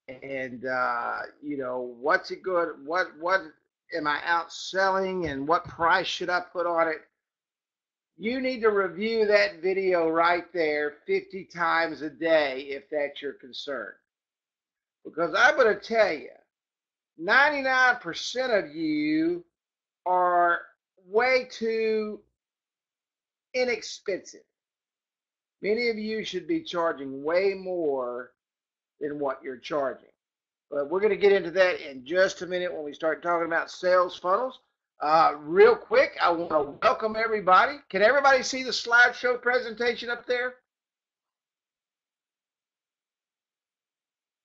and you know, what's it good? What am I outselling, and what price should I put on it? You need to review that video right there 50 times a day if that's your concern. Because I'm going to tell you, 99% of you are way too inexpensive. Many of you should be charging way more than what you're charging. But we're going to get into that in just a minute when we start talking about sales funnels. Real quick, I want to welcome everybody. Can everybody see the slideshow presentation up there?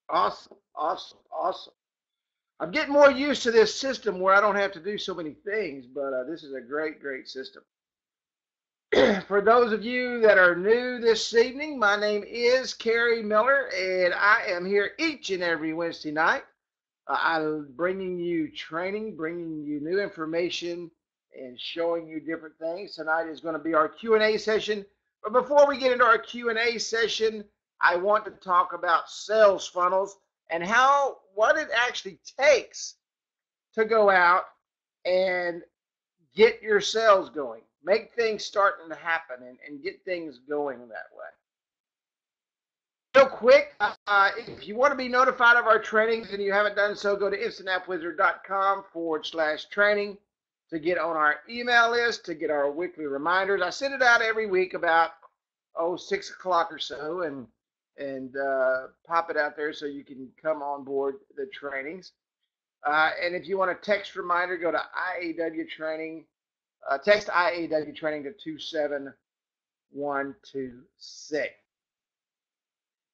Awesome, awesome, awesome. I'm getting more used to this system where I don't have to do so many things, but this is a great, great system. For those of you that are new this evening, my name is Kerry Miller, and I am here each and every Wednesday night. I'm bringing you training, bringing you new information, and showing you different things. Tonight is going to be our Q&A session. But before we get into our Q&A session, I want to talk about sales funnels and what it actually takes to go out and get your sales going, make things starting to happen, and get things going that way. Real quick, if you want to be notified of our trainings and you haven't done so, go to instantappwizard.com/training to get on our email list, to get our weekly reminders. I send it out every week about 6 o'clock or so, and pop it out there so you can come on board the trainings. And if you want a text reminder, go to IAW training. Text IAW training to 27126.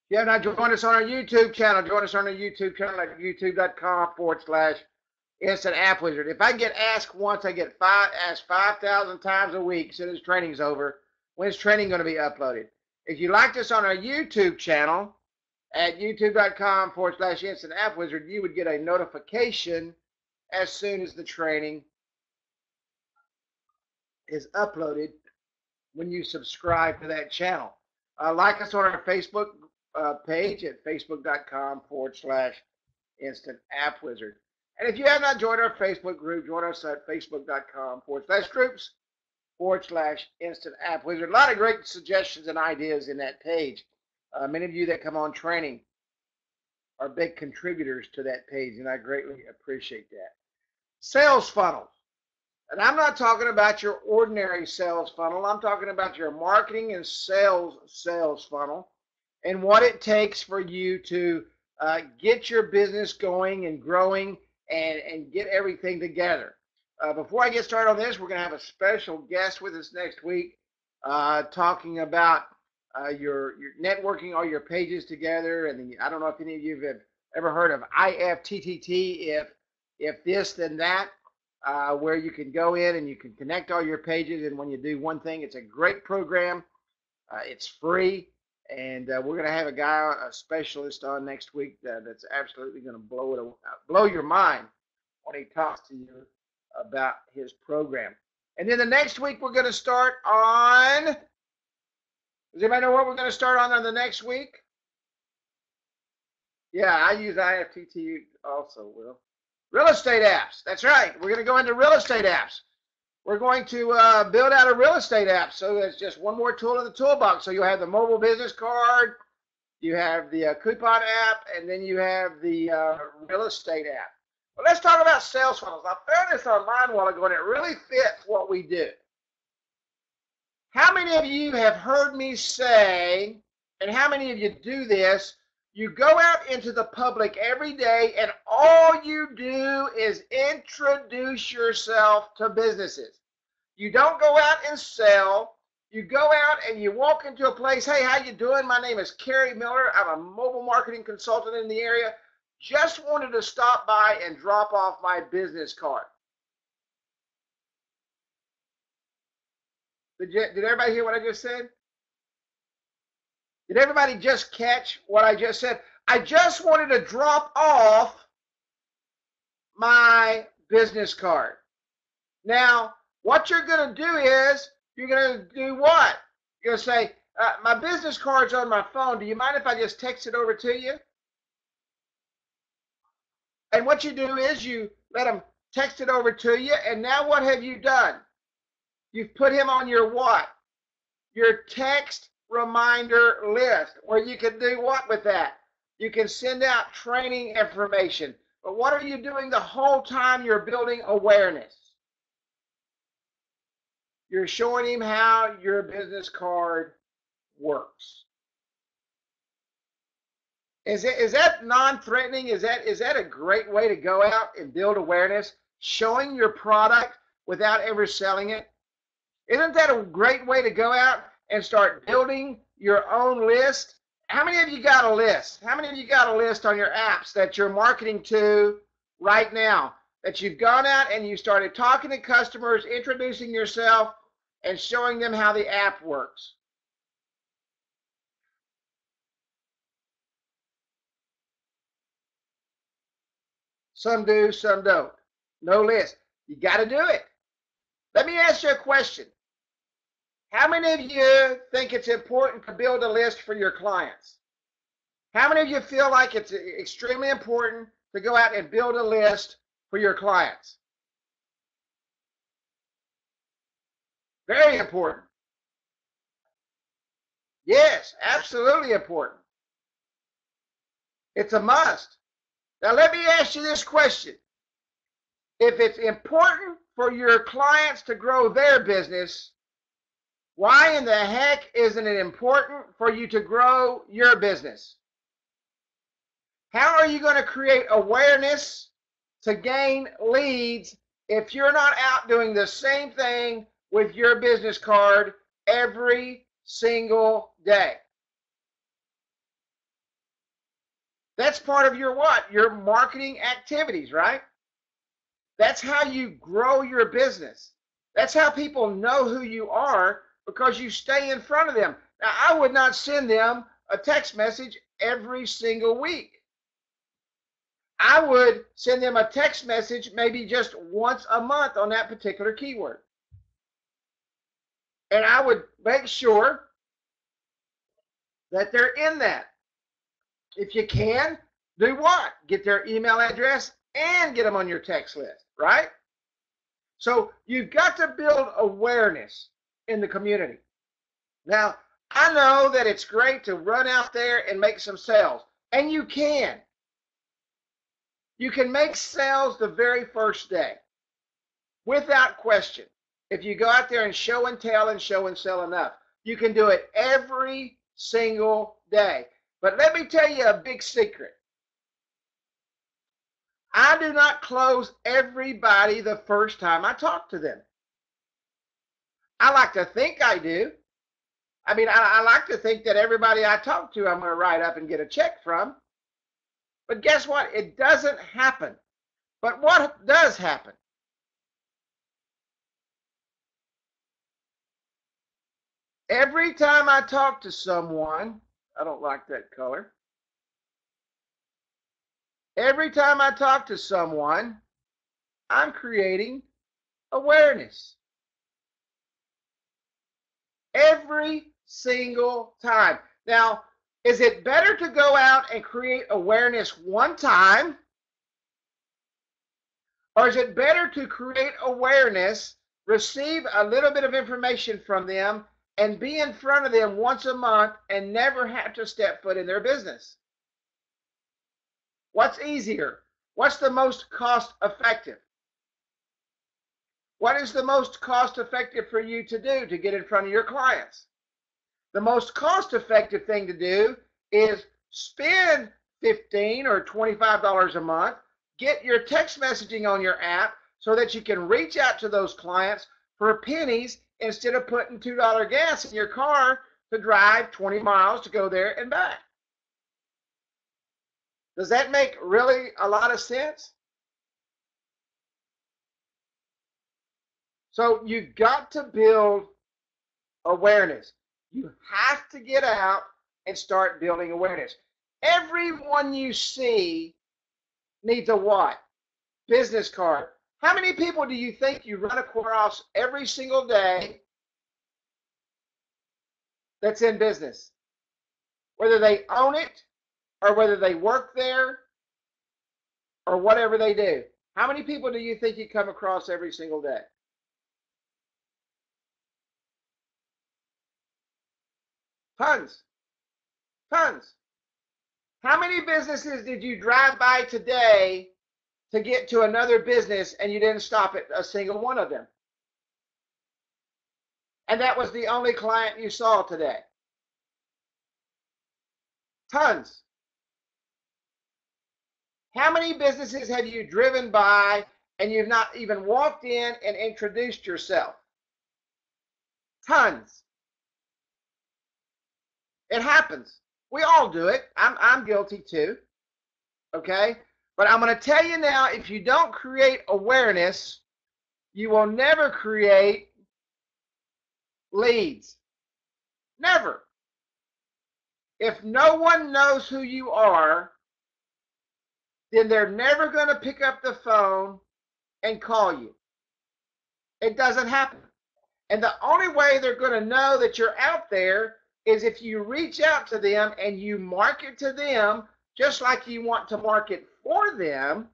If you have not joined us on our YouTube channel, join us on our YouTube channel at youtube.com/Instant App Wizard. If I get asked once, I get asked 5,000 times a week as soon as training's over. When's training going to be uploaded? If you liked us on our YouTube channel at youtube.com/Instant App Wizard, you would get a notification as soon as the training is uploaded when you subscribe to that channel. Like us on our Facebook page at facebook.com/Instant App Wizard. And if you have not joined our Facebook group, join us at facebook.com/groups/Instant App Wizard. A lot of great suggestions and ideas in that page. Many of you that come on training are big contributors to that page, and I greatly appreciate that. Sales funnels. And I'm not talking about your ordinary sales funnel. I'm talking about your marketing and sales funnel and what it takes for you to get your business going and growing and get everything together. Before I get started on this, we're going to have a special guest with us next week talking about your networking all your pages together. And I don't know if any of you have ever heard of IFTTT, if this, then that. Where you can go in and you can connect all your pages, and when you do one thing, it's a great program. It's free, and we're going to have a specialist on next week that's absolutely going to blow your mind when he talks to you about his program. And then the next week we're going to start on. Does anybody know what we're going to start on the next week? Yeah, I use IFTTT also, Will. Real estate apps. That's right. We're going to go into real estate apps. We're going to build out a real estate app. So it's just one more tool in the toolbox. So you'll have the mobile business card, you have the coupon app, and then you have the real estate app. Well, let's talk about sales funnels. I found this online a while ago, and it really fits what we do. How many of you have heard me say, and how many of you do this, you go out into the public every day and all you do is introduce yourself to businesses. You don't go out and sell. You go out and you walk into a place. Hey, how you doing? My name is Kerry Miller. I'm a mobile marketing consultant in the area. Just wanted to stop by and drop off my business card. Did everybody hear what I just said? Did everybody just catch what I just said? I just wanted to drop off my business card. Now, what you're going to do is, you're going to do what? You're going to say, my business card's on my phone. Do you mind if I just text it over to you? And what you do is you let them text it over to you. And now what have you done? You've put him on your what? Your text reminder list, where you can do what with that? You can send out training information. But what are you doing the whole time you're building awareness? You're showing him how your business card works. Is that non-threatening? Is that a great way to go out and build awareness? Showing your product without ever selling it? Isn't that a great way to go out and start building your own list? How many of you got a list? How many of you got a list on your apps that you're marketing to right now? That you've gone out and you started talking to customers, introducing yourself, and showing them how the app works? Some do, some don't. No list. You got to do it. Let me ask you a question. How many of you think it's important to build a list for your clients? How many of you feel like it's extremely important to go out and build a list for your clients? Very important. Yes, absolutely important. It's a must. Now, let me ask you this question. If it's important for your clients to grow their business, why in the heck isn't it important for you to grow your business? How are you going to create awareness to gain leads if you're not out doing the same thing with your business card every single day? That's part of your what? Your marketing activities, right? That's how you grow your business. That's how people know who you are, because you stay in front of them. Now, I would not send them a text message every single week. I would send them a text message maybe just once a month on that particular keyword. And I would make sure that they're in that. If you can, do what? Get their email address and get them on your text list, right? So you've got to build awareness in the community. Now, I know that it's great to run out there and make some sales, and you can. You can make sales the very first day, without question. If you go out there and show and tell and show and sell enough, you can do it every single day. But let me tell you a big secret. I do not close everybody the first time I talk to them. I like to think I do. I mean, I like to think that everybody I talk to, I'm going to write up and get a check from. But guess what? It doesn't happen. But what does happen? Every time I talk to someone, I don't like that color. Every time I talk to someone, I'm creating awareness. Every single time. Now, is it better to go out and create awareness one time? Or is it better to create awareness, receive a little bit of information from them, and be in front of them once a month and never have to step foot in their business? What's easier? What's the most cost effective? What is the most cost effective for you to do to get in front of your clients? The most cost effective thing to do is spend $15 or $25 a month, get your text messaging on your app so that you can reach out to those clients for pennies instead of putting $2 gas in your car to drive 20 miles to go there and back. Does that make really a lot of sense? So you've got to build awareness. You have to get out and start building awareness. Everyone you see needs a what? Business card. How many people do you think you run across every single day that's in business? Whether they own it or whether they work there or whatever they do. How many people do you think you come across every single day? Tons. Tons. How many businesses did you drive by today to get to another business and you didn't stop at a single one of them? And that was the only client you saw today. Tons. How many businesses have you driven by and you've not even walked in and introduced yourself? Tons. It happens. We all do it. I'm guilty too. Okay? But I'm going to tell you now, if you don't create awareness, you will never create leads. Never. If no one knows who you are, then they're never going to pick up the phone and call you. It doesn't happen. And the only way they're going to know that you're out there is if you reach out to them and you market to them just like you want to market for them,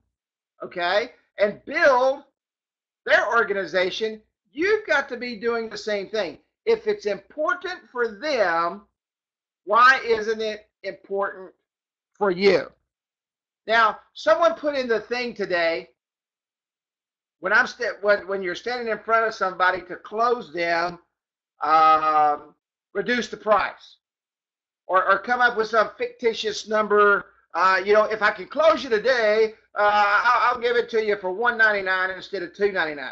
okay, and build their organization. You've got to be doing the same thing. If it's important for them, why isn't it important for you? Now, someone put in the thing today, when you're standing in front of somebody to close them, reduce the price, or come up with some fictitious number. If I can close you today, I'll give it to you for $199 instead of $299.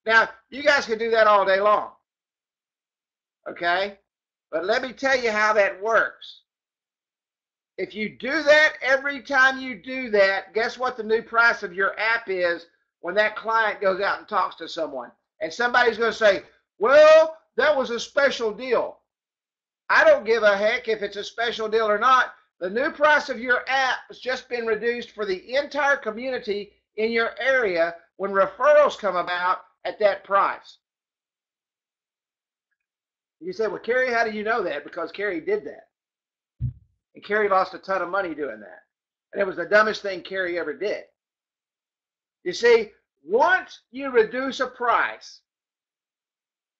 Now, you guys can do that all day long, okay? But let me tell you how that works. If you do that every time you do that, guess what the new price of your app is when that client goes out and talks to someone? And somebody's going to say, well, that was a special deal. I don't give a heck if it's a special deal or not. The new price of your app has just been reduced for the entire community in your area when referrals come about at that price. You say, well, Kerry, how do you know that? Because Kerry did that. And Kerry lost a ton of money doing that. And it was the dumbest thing Kerry ever did. You see, once you reduce a price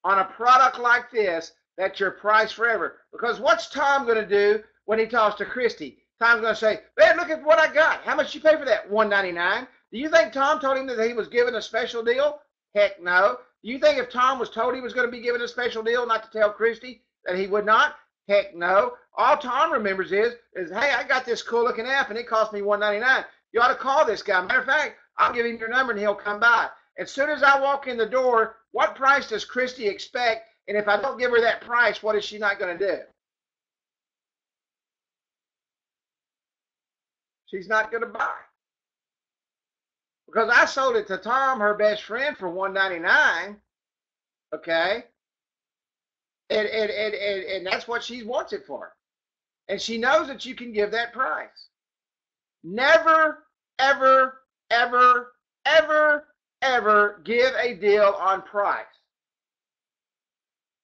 on a product like this, that's your price forever. Because what's Tom going to do when he talks to Christy? Tom's going to say, man, look at what I got. How much you pay for that? $199. Do you think Tom told him that he was given a special deal? Heck no. Do you think if Tom was told he was going to be given a special deal not to tell Christy that he would not? Heck no. All Tom remembers is hey, I got this cool looking app and it cost me $199. You ought to call this guy. Matter of fact, I'll give him your number and he'll come by. As soon as I walk in the door, what price does Christy expect? And if I don't give her that price, what is she not going to do? She's not going to buy. Because I sold it to Tom, her best friend, for $199. Okay? And that's what she wants it for. And she knows that you can give that price. Never, ever, ever, ever, ever give a deal on price.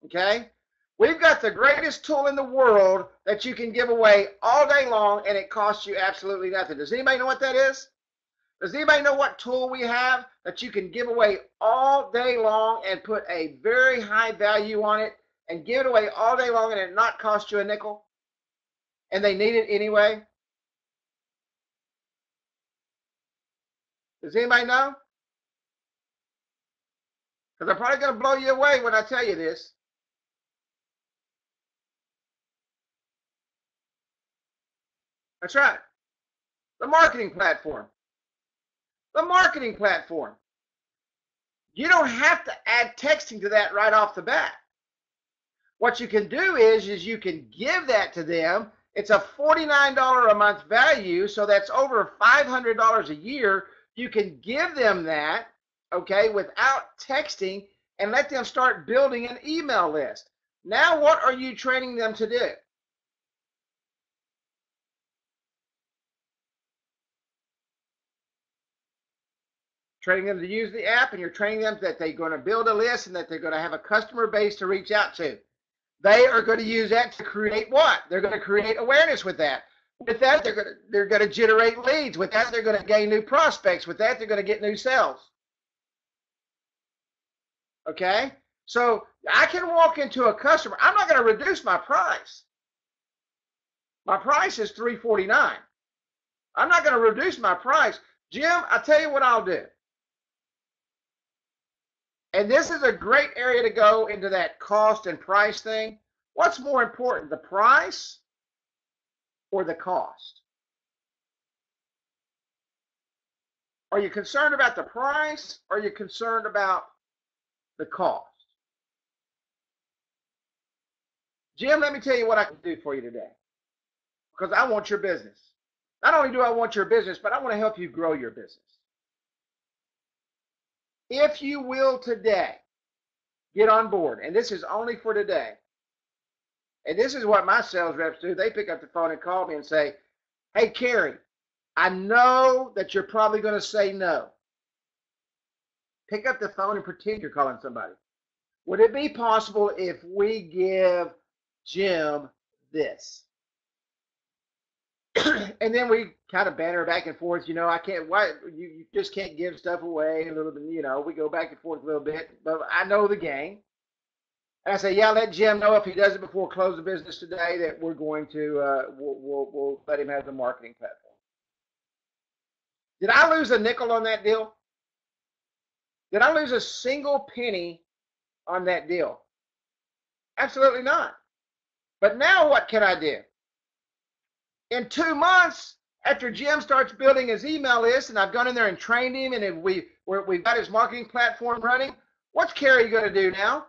Okay? We've got the greatest tool in the world that you can give away all day long and it costs you absolutely nothing. Does anybody know what that is? Does anybody know what tool we have that you can give away all day long and put a very high value on it and give it away all day long and it not cost you a nickel? And they need it anyway? Does anybody know? Because I'm probably going to blow you away when I tell you this. That's right. The marketing platform. The marketing platform. You don't have to add texting to that right off the bat. What you can do is you can give that to them. It's a $49 a month value, so that's over $500 a year. You can give them that, okay, without texting and let them start building an email list. Now what are you training them to do? Training them to use the app, and you're training them that they're going to build a list and that they're going to have a customer base to reach out to. They are going to use that to create what? They're going to create awareness with that. With that, they're going to generate leads. With that, they're going to gain new prospects. With that, they're going to get new sales. Okay? So I can walk into a customer. I'm not going to reduce my price. My price is $349. I'm not going to reduce my price. Jim, I tell you what I'll do. And this is a great area to go into that cost and price thing. What's more important, the price or the cost? Are you concerned about the price or are you concerned about the cost? Jim, let me tell you what I can do for you today, because I want your business. Not only do I want your business, but I want to help you grow your business. If you will today get on board, and this is only for today, and this is what my sales reps do. They pick up the phone and call me and say, hey, Kerry, I know that you're probably going to say no. Pick up the phone and pretend you're calling somebody. Would it be possible if we give Jim this? And then we kind of banter back and forth. You know, I can't, why, you just can't give stuff away a little bit. You know, we go back and forth a little bit, but I know the game. And I say, yeah, let Jim know if he does it before close the business today that we're going to, we'll let him have the marketing platform. Did I lose a nickel on that deal? Did I lose a single penny on that deal? Absolutely not. But now what can I do? In 2 months, after Jim starts building his email list, and I've gone in there and trained him, and we've got his marketing platform running, what's Kerry going to do now?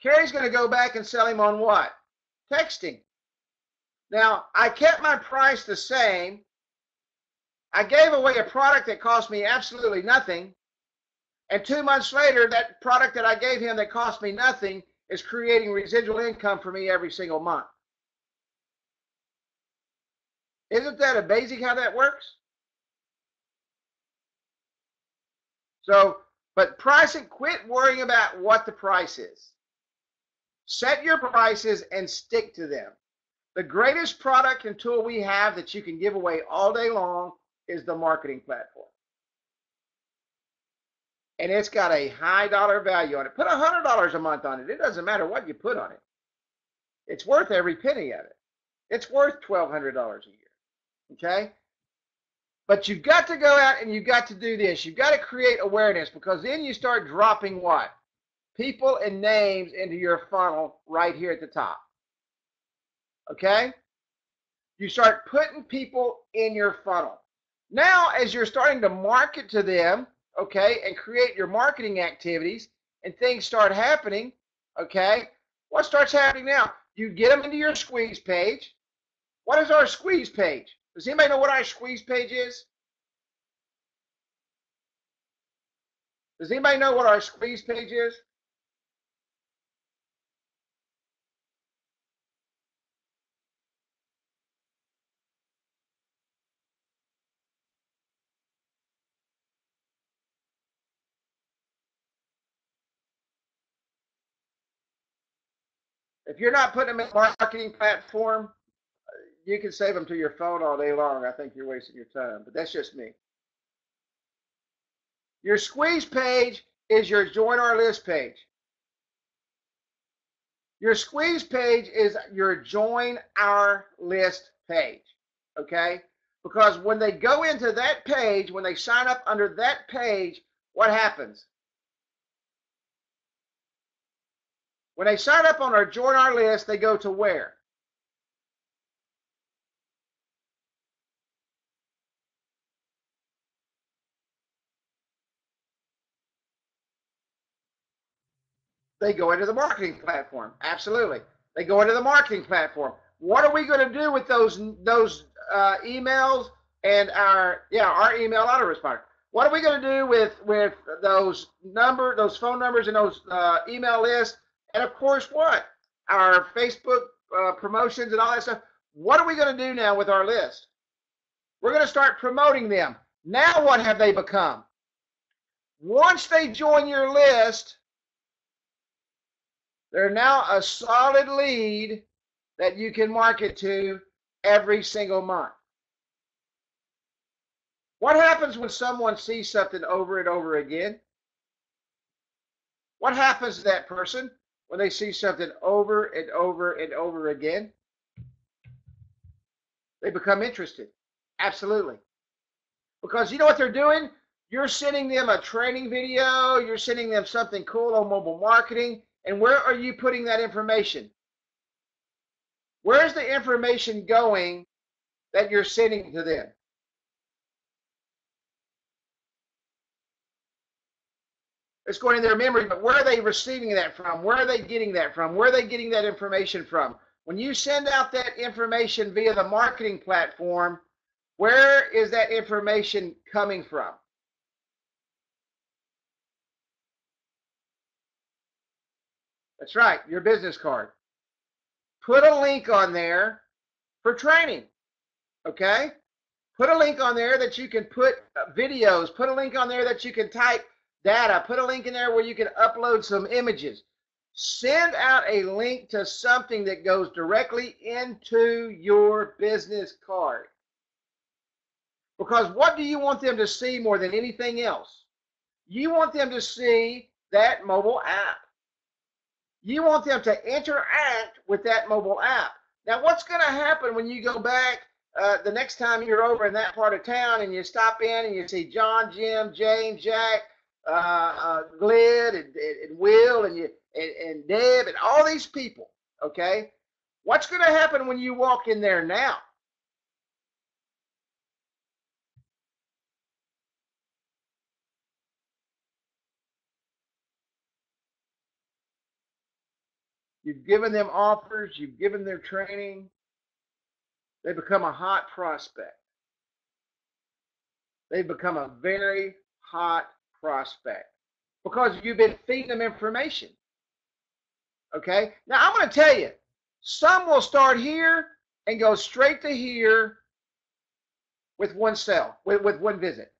Kerry's going to go back and sell him on what? Texting. Now, I kept my price the same. I gave away a product that cost me absolutely nothing. And 2 months later, that product that I gave him that cost me nothing is creating residual income for me every single month. Isn't that amazing how that works? So, but pricing, quit worrying about what the price is. Set your prices and stick to them. The greatest product and tool we have that you can give away all day long is the marketing platform. And it's got a high dollar value on it. Put $100 a month on it. It doesn't matter what you put on it. It's worth every penny of it. It's worth $1,200 a year. Okay? But you've got to go out and you've got to do this. You've got to create awareness, because then you start dropping what? People and names into your funnel right here at the top. Okay? You start putting people in your funnel. Now, as you're starting to market to them, okay, and create your marketing activities, and things start happening, okay, what starts happening now? You get them into your squeeze page. What is our squeeze page? Does anybody know what our squeeze page is? Does anybody know what our squeeze page is? If you're not putting them in a marketing platform, you can save them to your phone all day long. I think you're wasting your time, but that's just me. Your squeeze page is your join our list page. Your squeeze page is your join our list page, okay? Because when they go into that page, when they sign up under that page, what happens? When they sign up on our join our list, they go to where? They go into the marketing platform. Absolutely. They go into the marketing platform. What are we going to do with those emails and our email autoresponder? What are we going to do with those phone numbers and those email lists? And of course, what? Our Facebook promotions and all that stuff. What are we going to do now with our list? We're going to start promoting them. Now what have they become? Once they join your list, They're now a solid lead that you can market to every single month. What happens when someone sees something over and over again? What happens to that person when they see something over and over and over again? They become interested. Absolutely. Because you know what they're doing? You're sending them a training video, you're sending them something cool on mobile marketing, and where are you putting that information? Where's the information going that you're sending to them? It's going in their memory, but where are they receiving that from? Where are they getting that from? Where are they getting that information from? When you send out that information via the marketing platform, where is that information coming from? That's right, your business card. Put a link on there for training, okay? Put a link on there that you can put videos. Put a link on there that you can type data. Put a link in there where you can upload some images. Send out a link to something that goes directly into your business card. Because what do you want them to see more than anything else? You want them to see that mobile app. You want them to interact with that mobile app. Now, what's going to happen when you go back the next time you're over in that part of town and you stop in and you see John, Jim, James, Jack, Glid, and Will, and Deb, and all these people, okay? What's going to happen when you walk in there now? You've given them offers, you've given them training. They become a hot prospect. They've become a very hot prospect because you've been feeding them information. Okay? Now, I'm going to tell you, some will start here and go straight to here with one sale, with one visit.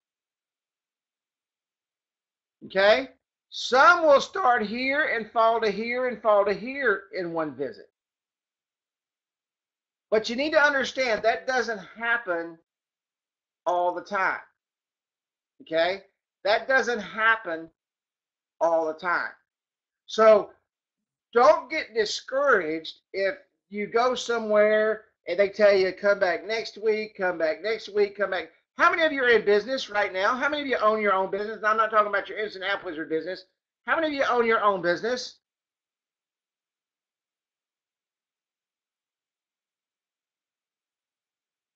Okay? Some will start here and fall to here and fall to here in one visit. But you need to understand that doesn't happen all the time. Okay? That doesn't happen all the time. So don't get discouraged if you go somewhere and they tell you, come back next week, come back next week, come back. How many of you are in business right now? How many of you own your own business? I'm not talking about your Instant App Wizard business. How many of you own your own business?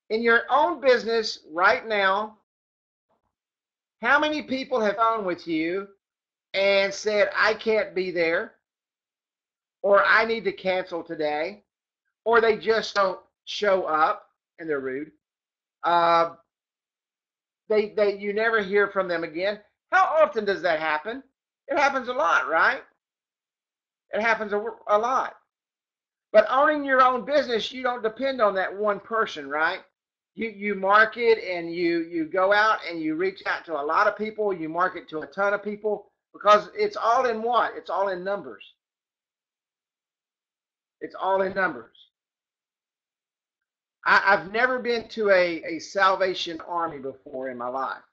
In your own business right now, how many people have phoned with you and said, I can't be there, or I need to cancel today, or they just don't show up and they're rude? You never hear from them again. How often does that happen? It happens a lot, right? It happens a lot. But owning your own business, you don't depend on that one person, right? You market and you go out and you reach out to a lot of people. You market to a ton of people because it's all in what? It's all in numbers. It's all in numbers. I've never been to a Salvation Army before in my life.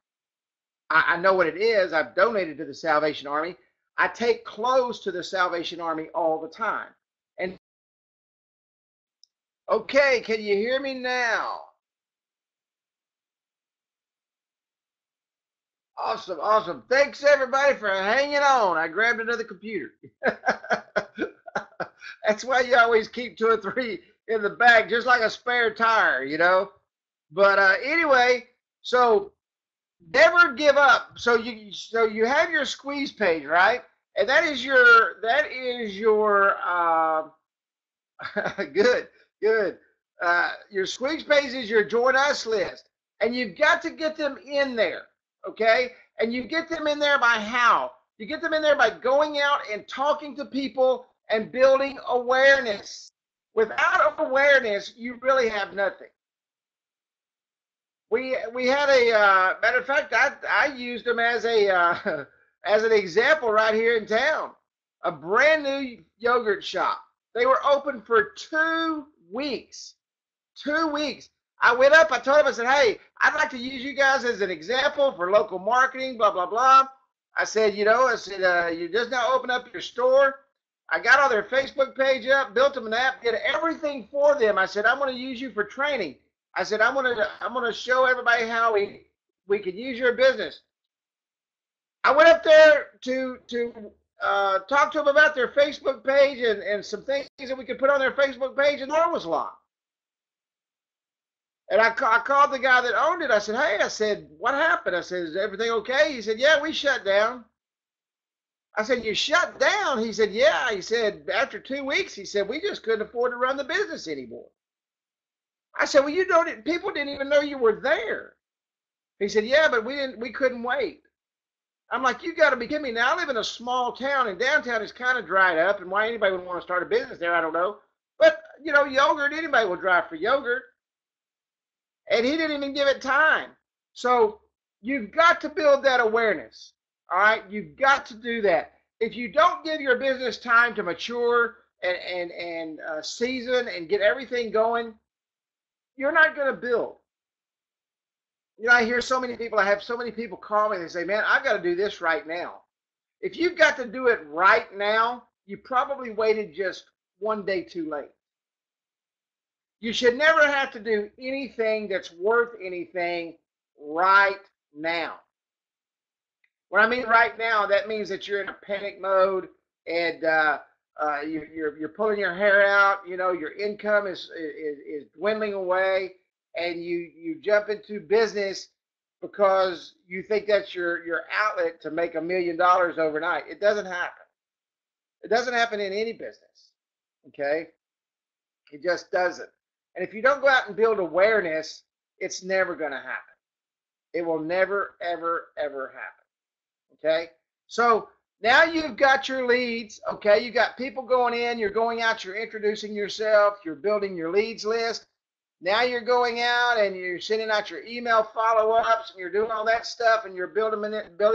I know what it is. I've donated to the Salvation Army. I take clothes to the Salvation Army all the time. And okay, can you hear me now? Awesome, awesome. Thanks everybody for hanging on. I grabbed another computer. That's why you always keep 2 or 3 in the bag, just like a spare tire, you know. But anyway, so never give up. So you have your squeeze page, right? And that is your good, good. Your squeeze page is your join us list, and you've got to get them in there, okay? And you get them in there by how? You get them in there by going out and talking to people and building awareness. Without awareness, you really have nothing. We had a matter of fact, I used them as a as an example right here in town. a brand new yogurt shop. They were open for 2 weeks. 2 weeks. I went up, I told him, I said, hey, I'd like to use you guys as an example for local marketing, blah, blah, blah. I said, you just now open up your store. I got all their Facebook page up, built them an app, did everything for them. I said, I'm going to use you for training. I said, I'm going to show everybody how we could use your business. I went up there to talk to them about their Facebook page and some things that we could put on their Facebook page, and the door was locked. And I called the guy that owned it. I said, hey, I said, what happened? I said, is everything okay? He said, yeah, we shut down. I said, you shut down? He said, yeah. He said, after 2 weeks, he said, we just couldn't afford to run the business anymore. I said, well, people didn't even know you were there. He said, yeah, but we couldn't wait. I'm like, you got to be kidding me. Now I live in a small town, and downtown is kind of dried up, and why anybody would want to start a business there, I don't know. But, yogurt, anybody will drive for yogurt. And he didn't even give it time. So you've got to build that awareness. All right, you've got to do that. If you don't give your business time to mature and season and get everything going, you're not going to build. I hear so many people. I have so many people call me and they say, "Man, I've got to do this right now." If you've got to do it right now, you probably waited just one day too late. You should never have to do anything that's worth anything right now. When I mean right now, that means that you're in a panic mode and you're pulling your hair out. Your income is dwindling away, and you jump into business because you think that's your outlet to make $1 million overnight. It doesn't happen. It doesn't happen in any business. Okay, it just doesn't. And if you don't go out and build awareness, it's never going to happen. It will never, ever, ever happen. Okay? So now you've got your leads. Okay? You've got people going in. You're going out. You're introducing yourself. You're building your leads list. Now you're going out and you're sending out your email follow-ups, and you're doing all that stuff, and you're building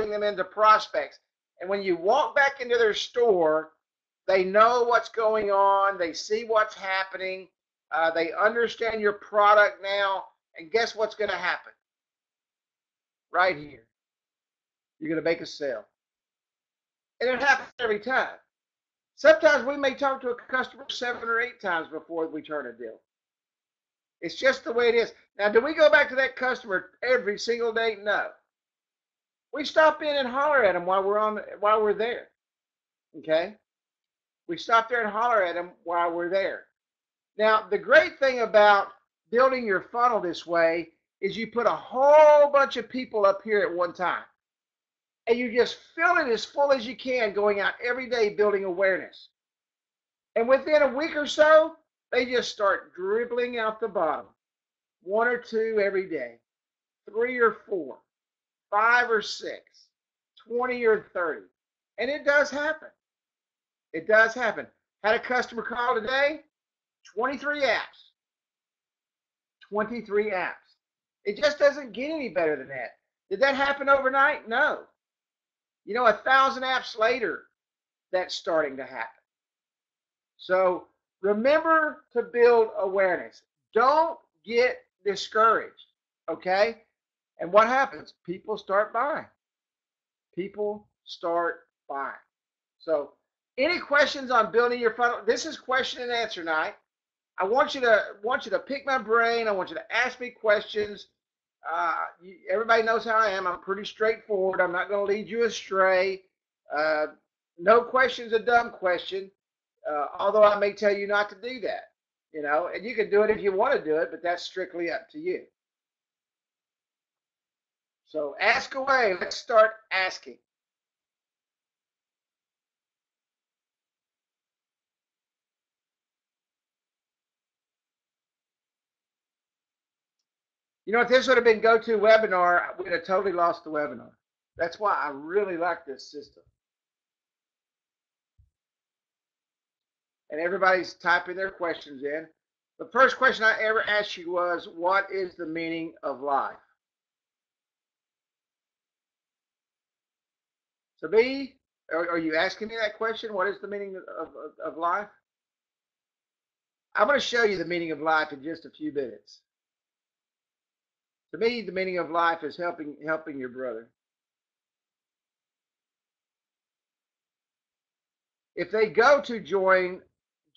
them into prospects. And when you walk back into their store, they know what's going on. They see what's happening. They understand your product now, and guess what's going to happen? Right here. You're going to make a sale. And it happens every time. Sometimes we may talk to a customer 7 or 8 times before we turn a deal. It's just the way it is. Now, do we go back to that customer every single day? No. We stop in and holler at them while we're there. Okay? We stop there and holler at them while we're there. Now, the great thing about building your funnel this way is you put a whole bunch of people up here at one time. And you just fill it as full as you can, going out every day building awareness. And within a week or so, they just start dribbling out the bottom. 1 or 2 every day, 3 or 4, 5 or 6, 20 or 30. And it does happen. It does happen. Had a customer call today. 23 apps. 23 apps. It just doesn't get any better than that. Did that happen overnight? No. 1,000 apps later, that's starting to happen. So remember to build awareness. Don't get discouraged, okay? And what happens? People start buying. People start buying. So any questions on building your funnel? This is question and answer night. I want you to pick my brain. I want you to ask me questions. Everybody knows how I am. I'm pretty straightforward. I'm not going to lead you astray. No question's a dumb question, although I may tell you not to do that. And you can do it if you want to do it, but that's strictly up to you. So ask away. Let's start asking. If this would have been GoToWebinar, we'd have totally lost the webinar. That's why I really like this system. And everybody's typing their questions in. The first question I ever asked you was, what is the meaning of life? So B, Are you asking me that question? What is the meaning of life? I'm going to show you the meaning of life in just a few minutes. To me, the meaning of life is helping your brother. If they go to join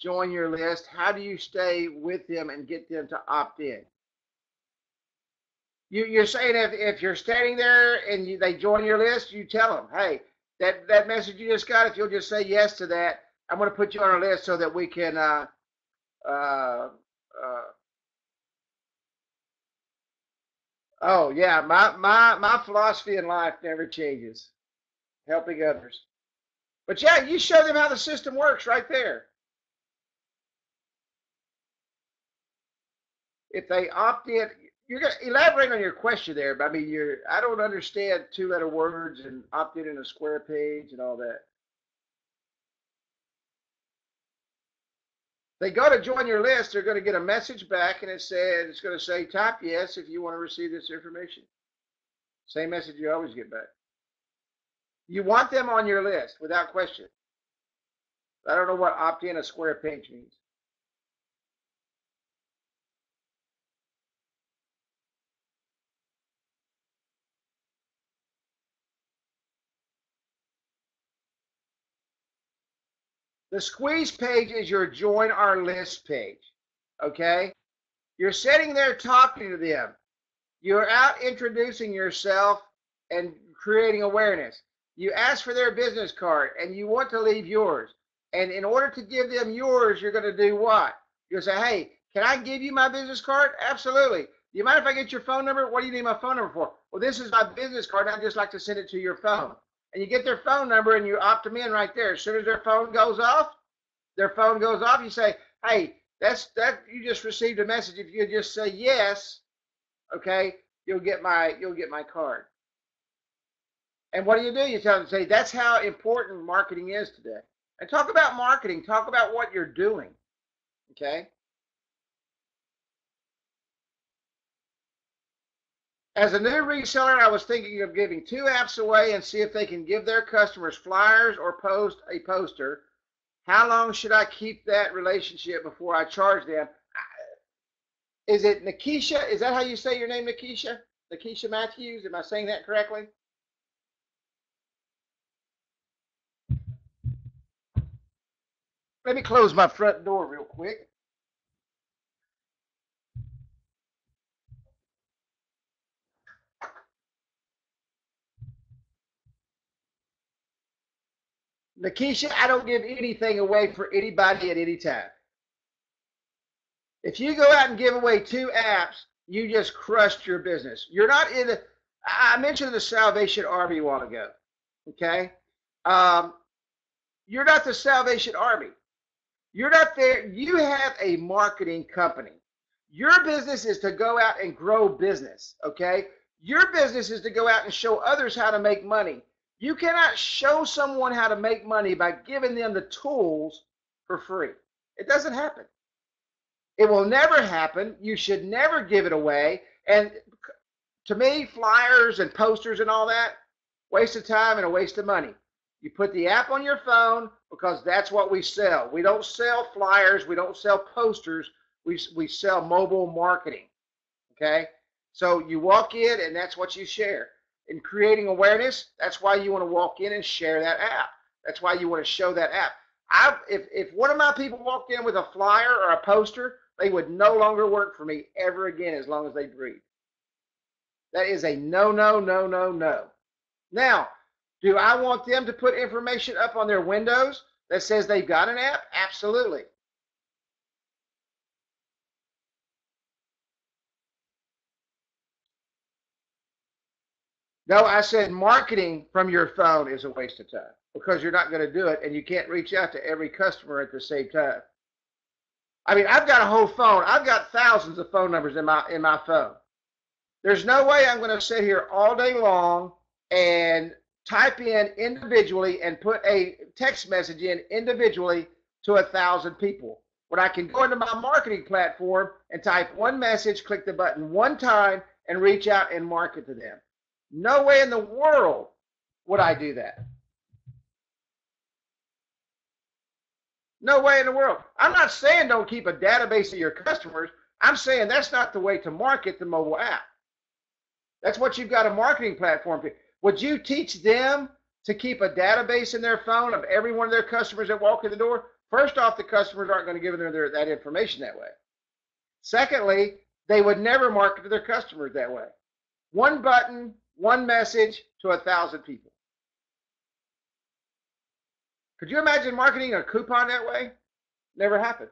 your list, how do you stay with them and get them to opt in? You're saying if you're standing there and they join your list, you tell them, hey, that message you just got, if you'll just say yes to that, I'm going to put you on our list so that we can uh, oh yeah, my philosophy in life never changes. Helping others. But yeah, you show them how the system works right there. If they opt in, you're going to elaborate on your question there. But I mean, I don't understand two-letter words and opt in a square page and all that. They go to join your list, they're going to get a message back, and it's going to say type yes if you want to receive this information. Same message you always get back. You want them on your list without question. I don't know what opt in a square page means. The squeeze page is your join our list page. Okay? You're sitting there talking to them. You're out introducing yourself and creating awareness. You ask for their business card and you want to leave yours. And in order to give them yours, you're going to do what? You'll say, hey, can I give you my business card? Absolutely. Do you mind if I get your phone number? What do you need my phone number for? Well, this is my business card. I'd just like to send it to your phone. And you get their phone number and you opt them in right there. As soon as their phone goes off, you say, hey, that you just received a message. If you just say yes, okay, you'll get my card. And what do? You tell them, say, that's how important marketing is today. And talk about marketing. Talk about what you're doing. Okay. As a new reseller, I was thinking of giving 2 apps away and see if they can give their customers flyers or post a poster. How long should I keep that relationship before I charge them? Is it Nikisha? Is that how you say your name, Nikisha? Nikisha Matthews? Am I saying that correctly? Let me close my front door real quick. Nikisha, I don't give anything away for anybody at any time. If you go out and give away 2 apps, you just crushed your business. You're not in the, I mentioned the Salvation Army a while ago. Okay. Um, you're not the Salvation Army. You're not there. You have a marketing company. Your business is to go out and grow business. Okay. Your business is to go out and show others how to make money. You cannot show someone how to make money by giving them the tools for free. It doesn't happen. It will never happen. You should never give it away. And to me, flyers and posters and all that, waste of time and a waste of money. You put the app on your phone because that's what we sell. We don't sell flyers. We don't sell posters. We sell mobile marketing. Okay? So you walk in and that's what you share. In creating awareness, that's why you want to walk in and share that app. That's why you want to show that app. If one of my people walked in with a flyer or a poster, they would no longer work for me ever again as long as they breathe. That is a no, no, no, no, no. Now, do I want them to put information up on their windows that says they've got an app? Absolutely. No, I said marketing from your phone is a waste of time because you're not going to do it and you can't reach out to every customer at the same time. I mean, I've got a whole phone. I've got thousands of phone numbers in my phone. There's no way I'm going to sit here all day long and type in individually and put a text message in individually to 1,000 people. When I can go into my marketing platform and type one message, click the button one time, and reach out and market to them. No way in the world would I do that. No way in the world. I'm not saying don't keep a database of your customers. I'm saying that's not the way to market the mobile app. That's what you've got a marketing platform for. Would you teach them to keep a database in their phone of every one of their customers that walk in the door? First off, the customers aren't going to give them that information that way. Secondly, they would never market to their customers that way. One button, one message to 1,000 people. Could you imagine marketing a coupon that way? Never happened.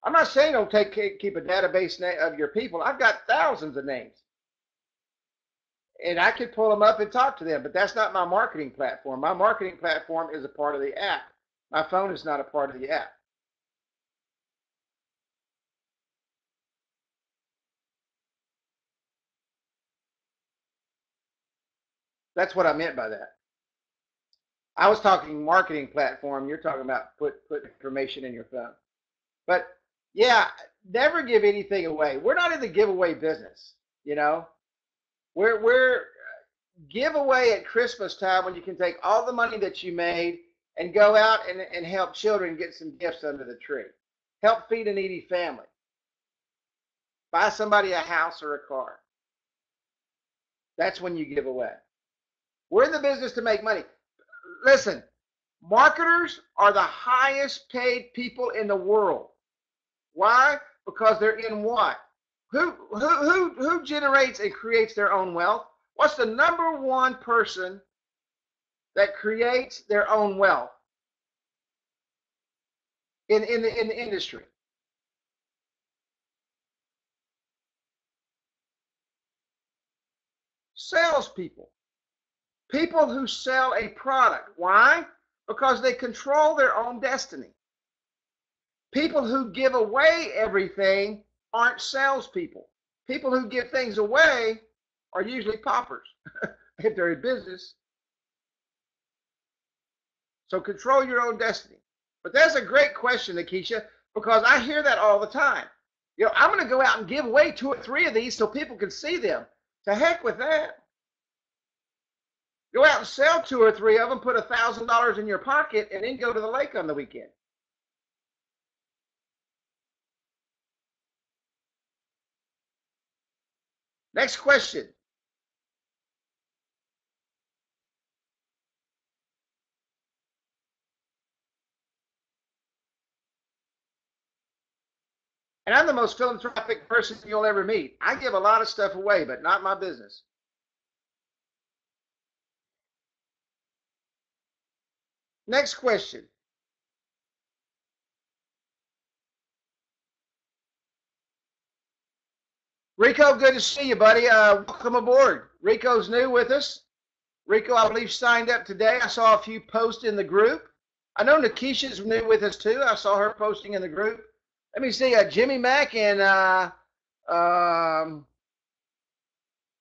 I'm not saying don't keep a database of your people. I've got thousands of names. And I could pull them up and talk to them, but that's not my marketing platform. My marketing platform is a part of the app. My phone is not a part of the app. That's what I meant by that. I was talking marketing platform. You're talking about put information in your phone. But yeah, never give anything away. We're not in the giveaway business, you know. We're giveaway at Christmas time when you can take all the money that you made and go out and help children get some gifts under the tree. Help feed a needy family. Buy somebody a house or a car. That's when you give away. We're in the business to make money. Listen, marketers are the highest paid people in the world. Why? Because they're in what? Who generates and creates their own wealth? What's the number one person that creates their own wealth in the industry? Salespeople. People who sell a product. Why? Because they control their own destiny. People who give away everything aren't salespeople. People who give things away are usually paupers if they're in business. So control your own destiny. But that's a great question, Nikisha, because I hear that all the time. You know, I'm going to go out and give away 2 or 3 of these so people can see them. To heck with that. Go out and sell 2 or 3 of them, put $1,000 in your pocket, and then go to the lake on the weekend. Next question. And I'm the most philanthropic person you'll ever meet. I give a lot of stuff away, but not my business. Next question. Rico, good to see you, buddy. Welcome aboard. Rico's new with us. Rico, I believe, signed up today. I saw a few posts in the group. I know Nikisha's new with us too. I saw her posting in the group. Let me see. Jimmy Mack and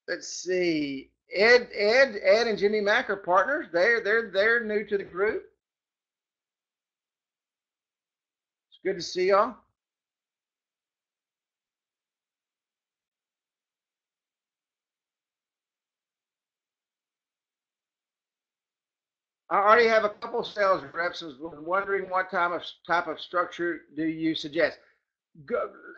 let's see. Ed and Jimmy Mack are partners. They're new to the group. It's good to see y'all. I already have a couple sales reps. I was wondering what type of structure do you suggest?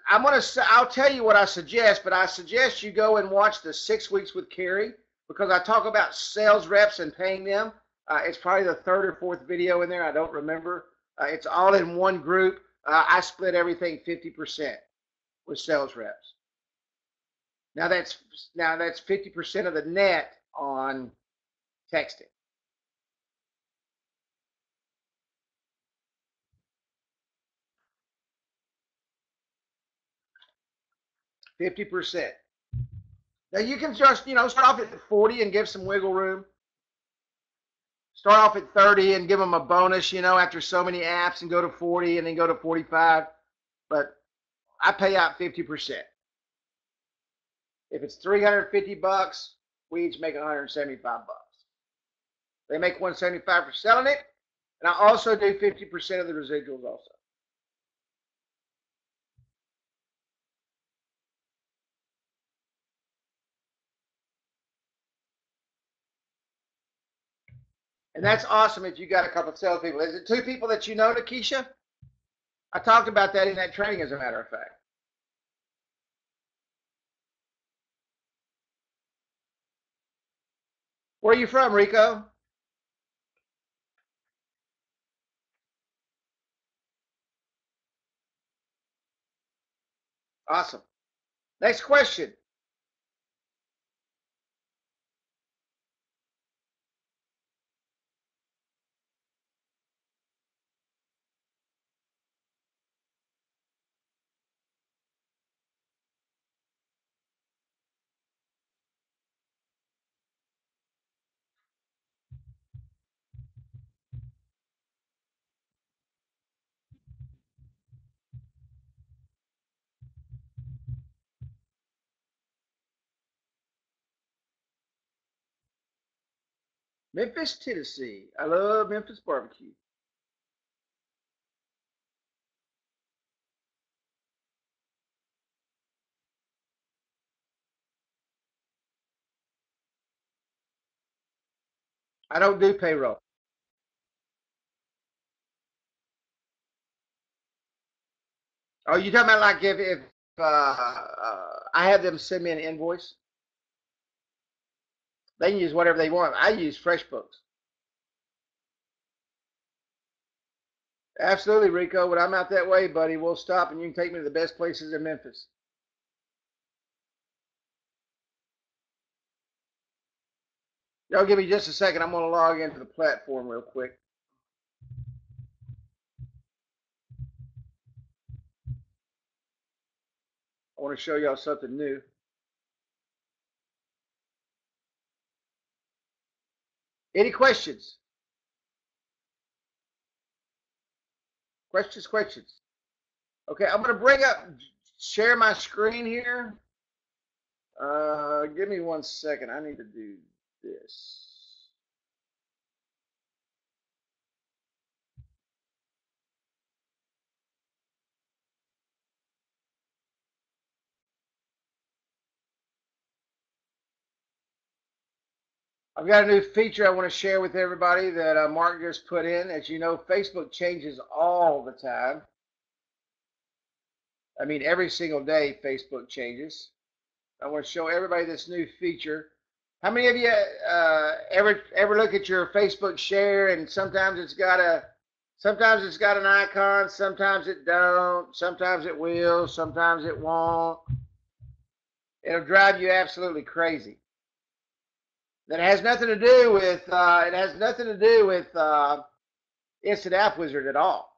I'll tell you what I suggest, but I suggest you go and watch the 6 weeks with Kerry because I talk about sales reps and paying them. It's probably the 3rd or 4th video in there. I don't remember. It's all in one group. I split everything 50% with sales reps. Now that's 50% of the net on texting. 50%. Now you can just, start off at 40 and give some wiggle room. Start off at 30 and give them a bonus, after so many apps and go to 40 and then go to 45. But I pay out 50%. If it's 350 bucks, we each make 175 bucks. They make 175 for selling it. And I also do 50% of the residuals also. And that's awesome if you got a couple of salespeople. Is it 2 people that you know, Keisha? I talked about that in that training, as a matter of fact. Where are you from, Rico? Awesome. Next question. Memphis, Tennessee. I love Memphis barbecue. I don't do payroll. Oh, you talking about like if I have them send me an invoice? They can use whatever they want. I use FreshBooks. Absolutely, Rico. When I'm out that way, buddy, we'll stop and you can take me to the best places in Memphis. Y'all give me just a second. I'm going to log into the platform real quick. I want to show y'all something new. Any questions? Questions? Okay, I'm going to bring up, share my screen here. Give me 1 second. I need to do this. I've got a new feature I want to share with everybody that Mark just put in. As you know, Facebook changes all the time. I mean, every single day Facebook changes. I want to show everybody this new feature. How many of you ever look at your Facebook share and sometimes it's got an icon, sometimes it don't, sometimes it will, sometimes it won't. It'll drive you absolutely crazy. That has nothing to do with Instant App Wizard at all.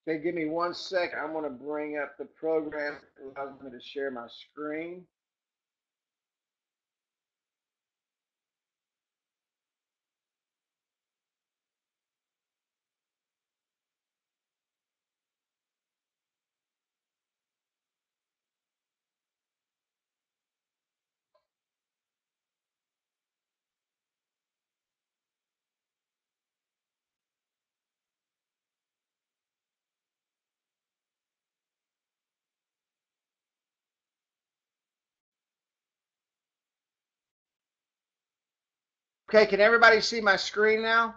Okay, give me 1 second. I'm going to bring up the program that allows me to share my screen. Okay, can everybody see my screen now?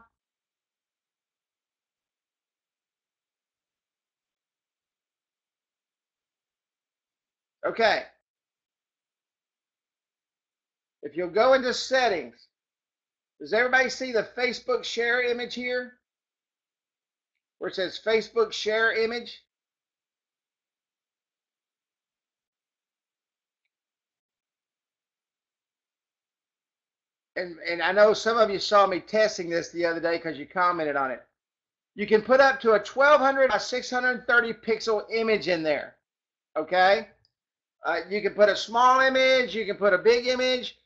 Okay. If you'll go into settings, does everybody see the Facebook share image here? Where it says Facebook share image? And I know some of you saw me testing this the other day because you commented on it. You can put up to a 1200 by 630 pixel image in there. Okay? You can put a small image, you can put a big image.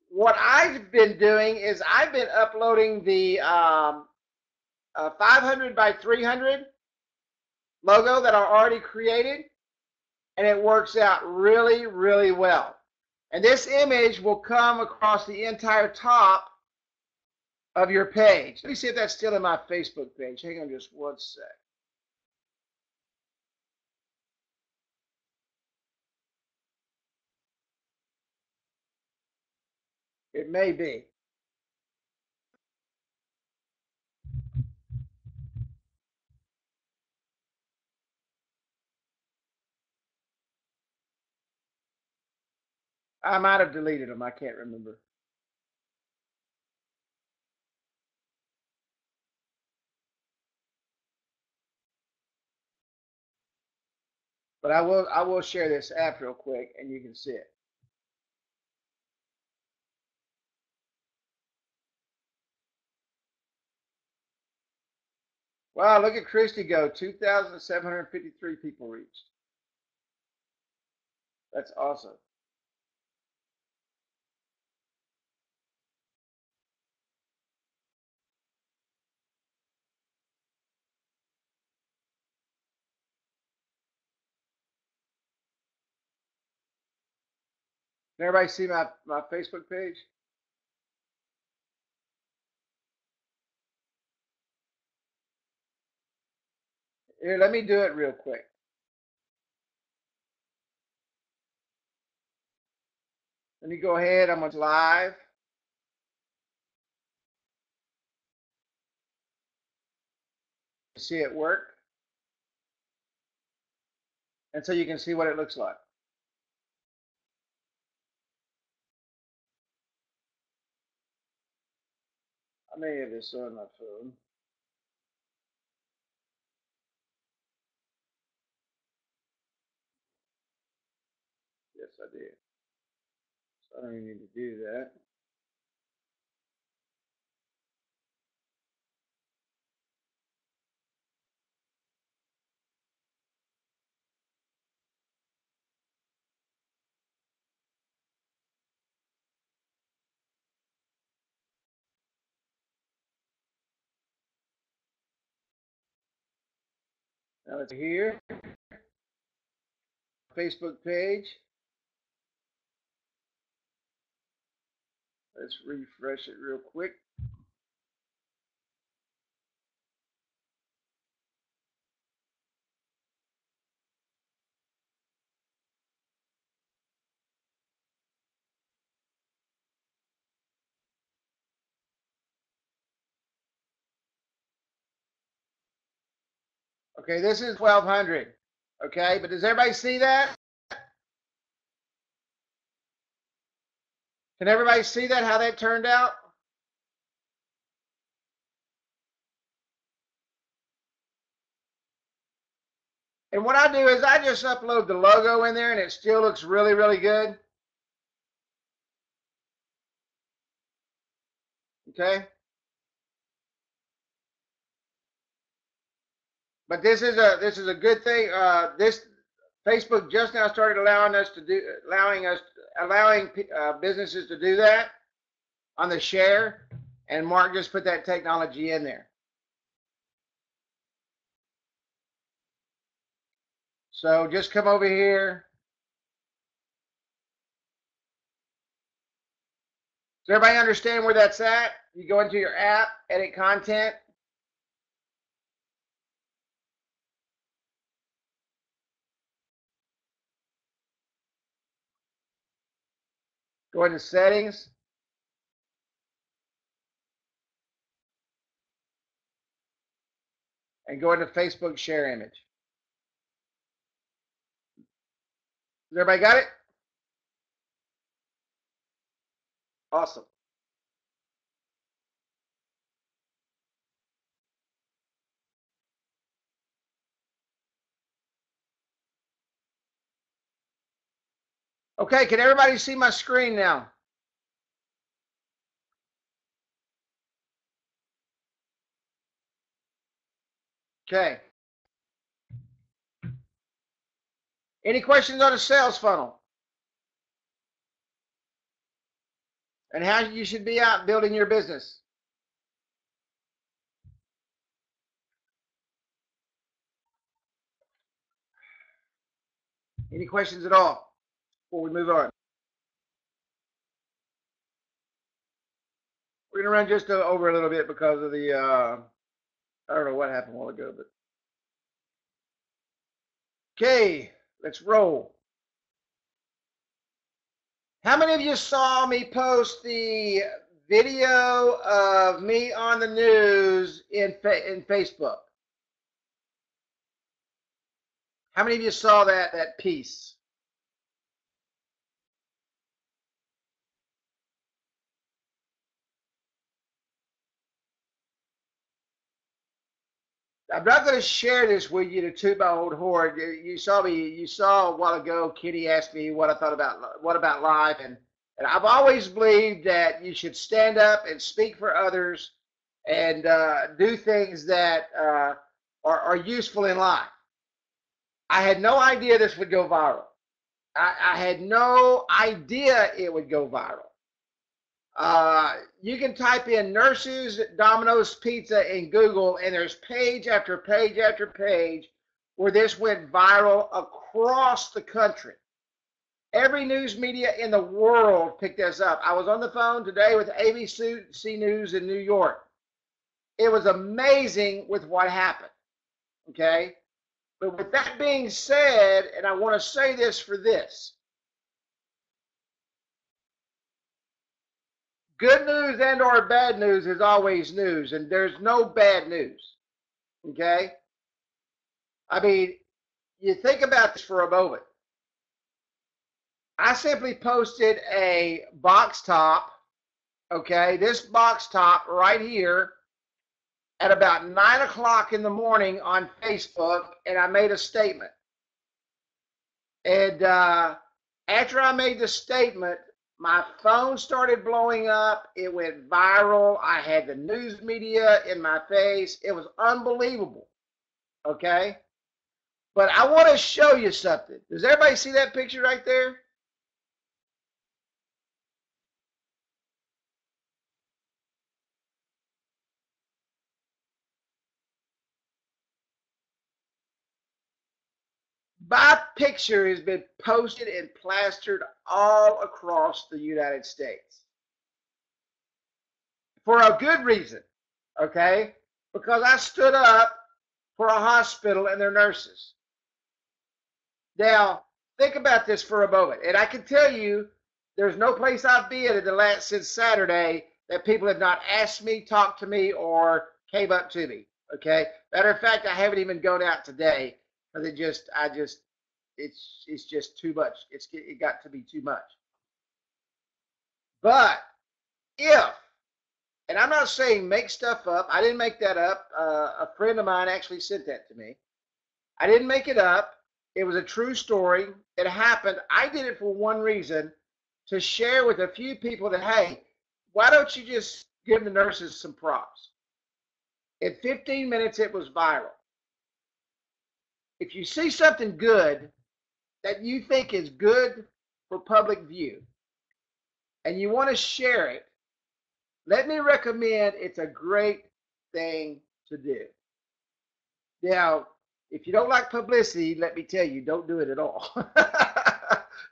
What I've been doing is I've been uploading the 500 by 300 logo that I already created, and it works out really, really well. And this image will come across the entire top of your page. Let me see if that's still in my Facebook page. Hang on just 1 sec. It may be. I might have deleted them. I can't remember. But I will share this app real quick and you can see it. Wow, look at Christy go. 2,753 people reached. That's awesome. Can everybody see my Facebook page? Here, let me do it real quick. Let me go ahead. I'm on live. See it work. And so you can see what it looks like. I may have this on my phone. Yes, I did. So I don't even need to do that. Now it's here. Facebook page. Let's refresh it real quick. Okay, this is 1,200. Okay, but does everybody see that? Can everybody see that, how that turned out? And what I do is I just upload the logo in there and it still looks really, really good. Okay. But this is a good thing. This Facebook just now started allowing businesses to do that on the share, and Mark just put that technology in there. So just come over here. Does everybody understand where that's at? You go into your app, edit content. Go into settings. And go into Facebook share image. Has everybody got it? Awesome. Okay, can everybody see my screen now? Okay. Any questions on a sales funnel? And how you should be out building your business? Any questions at all before we move on? We're going to run just over a little bit because of the, I don't know what happened a while ago, but. Okay, let's roll. How many of you saw me post the video of me on the news in Facebook? How many of you saw that piece? I'm not going to share this with you to toot my old horn. You saw me. You saw a while ago. Kitty asked me what I thought about life, and I've always believed that you should stand up and speak for others, and do things that are useful in life. I had no idea this would go viral. I had no idea it would go viral. You can type in nurses Domino's Pizza in Google, and there's page after page after page where this went viral across the country. Every news media in the world picked this up. I was on the phone today with ABC News in New York. It was amazing with what happened. Okay? But with that being said, and I want to say this for this, good news and or bad news is always news, and there's no bad news. Okay? I mean, you think about this for a moment. I simply posted a box top, okay, this box top right here at about 9 o'clock in the morning on Facebook, and I made a statement. And after I made the statement, my phone started blowing up. It went viral. I had the news media in my face. It was unbelievable. Okay? But I want to show you something. Does everybody see that picture right there? My picture has been posted and plastered all across the United States for a good reason, okay? Because I stood up for a hospital and their nurses. Now, think about this for a moment, and I can tell you there's no place I've been in the last since Saturday that people have not asked me, talked to me, or came up to me. Okay. Matter of fact, I haven't even gone out today because it's just too much. It got to be too much. But if, and I'm not saying make stuff up. I didn't make that up. A friend of mine actually sent that to me. I didn't make it up. It was a true story. It happened. I did it for one reason, to share with a few people that, hey, why don't you just give the nurses some props? In 15 minutes, it was viral. If you see something good that you think is good for public view and you want to share it, let me recommend it's a great thing to do. Now, if you don't like publicity, let me tell you, don't do it at all.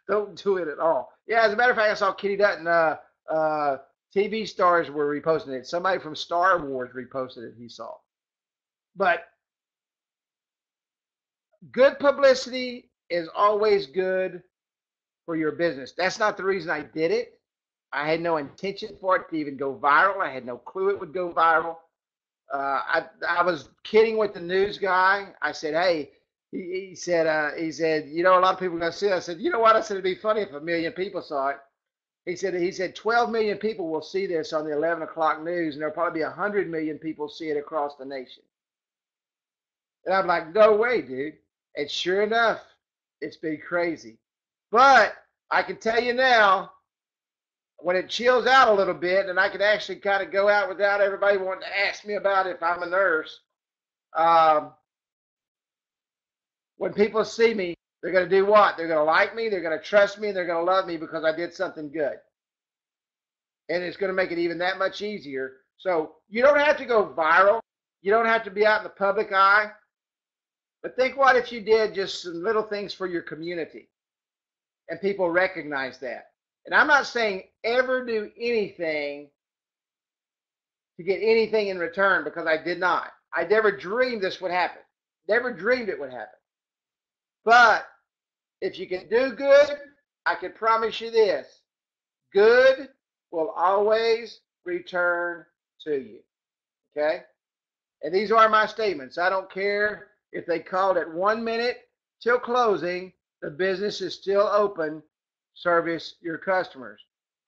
Don't do it at all. Yeah, as a matter of fact, I saw Kitty Dutton, TV stars were reposting it. Somebody from Star Wars reposted it, he saw. But good publicity is always good for your business. That's not the reason I did it. I had no intention for it to even go viral. I had no clue it would go viral. I was kidding with the news guy. I said, hey, he said, you know, a lot of people are going to see it. I said, you know what? I said, it'd be funny if 1 million people saw it. He said 12 million people will see this on the 11 o'clock news, and there'll probably be 100 million people see it across the nation. And I'm like, no way, dude. And sure enough, it's been crazy. But I can tell you now, when it chills out a little bit and I can actually kind of go out without everybody wanting to ask me about it if I'm a nurse, when people see me, they're going to do what? They're going to like me, they're going to trust me, and they're going to love me because I did something good. And it's going to make it even that much easier. So you don't have to go viral. You don't have to be out in the public eye. But think what if you did just some little things for your community and people recognize that. And I'm not saying ever do anything to get anything in return, because I did not. I never dreamed this would happen. Never dreamed it would happen. But if you can do good, I can promise you this. good will always return to you. Okay? And these are my statements. I don't care if they called at 1 minute till closing, the business is still open. Service your customers.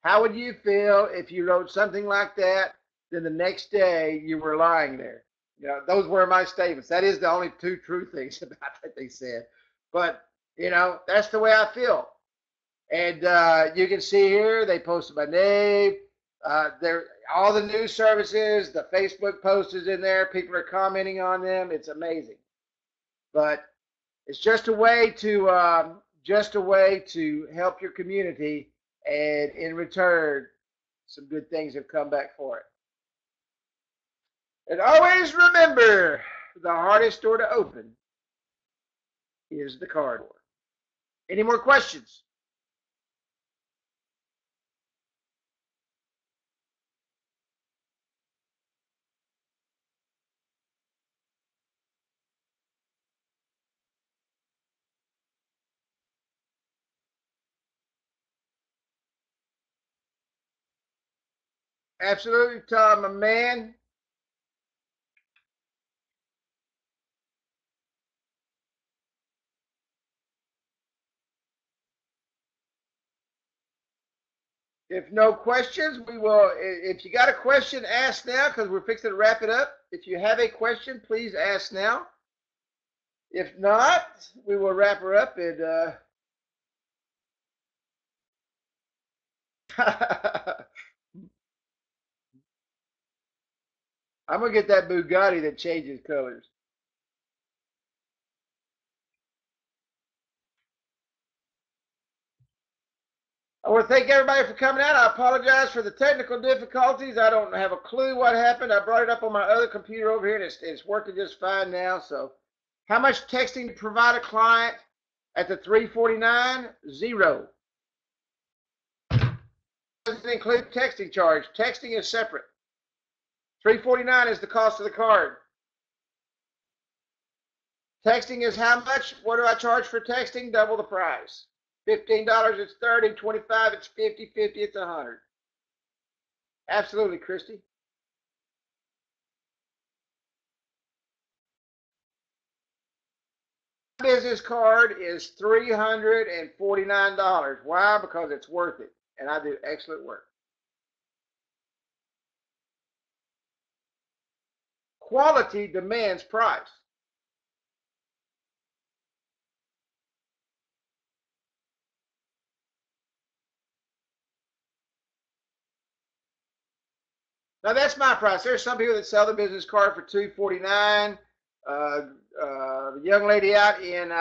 How would you feel if you wrote something like that, then the next day you were lying there? You know, those were my statements. That is the only two true things about what they said. But, you know, that's the way I feel. And you can see here, they posted my name. All the news services, the Facebook post is in there. People are commenting on them. It's amazing. But it's just a way to help your community, and in return, some good things have come back for it. And always remember, the hardest door to open is the car door. Any more questions? Absolutely, Tom, my man. If no questions, we will. If you got a question, ask now, because we're fixing to wrap it up. If you have a question, please ask now. If not, we will wrap her up. And I'm gonna get that Bugatti that changes colors. I want to thank everybody for coming out. I apologize for the technical difficulties. I don't have a clue what happened. I brought it up on my other computer over here, and it's working just fine now. So, how much texting to provide a client at the 349? Zero. Doesn't include texting charge. Texting is separate. 349 is the cost of the card. Texting is how much? What do I charge for texting? Double the price. $15 it's 30, 25 it's 50, 50 it's 100. Absolutely, Christy. Business card is $349. Why? Because it's worth it, and I do excellent work. Quality demands price. Now that's my price. There's some people that sell the business card for $249. The young lady out in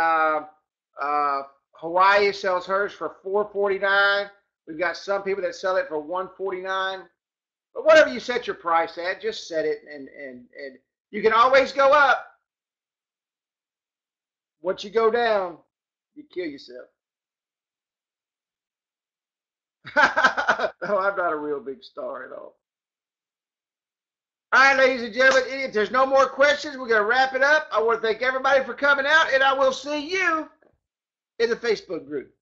Hawaii sells hers for $449. We've got some people that sell it for $149. But whatever you set your price at, just set it, and you can always go up. Once you go down, you kill yourself. No, I'm not a real big star at all. All right, ladies and gentlemen, if there's no more questions, we're going to wrap it up. I want to thank everybody for coming out, and I will see you in the Facebook group.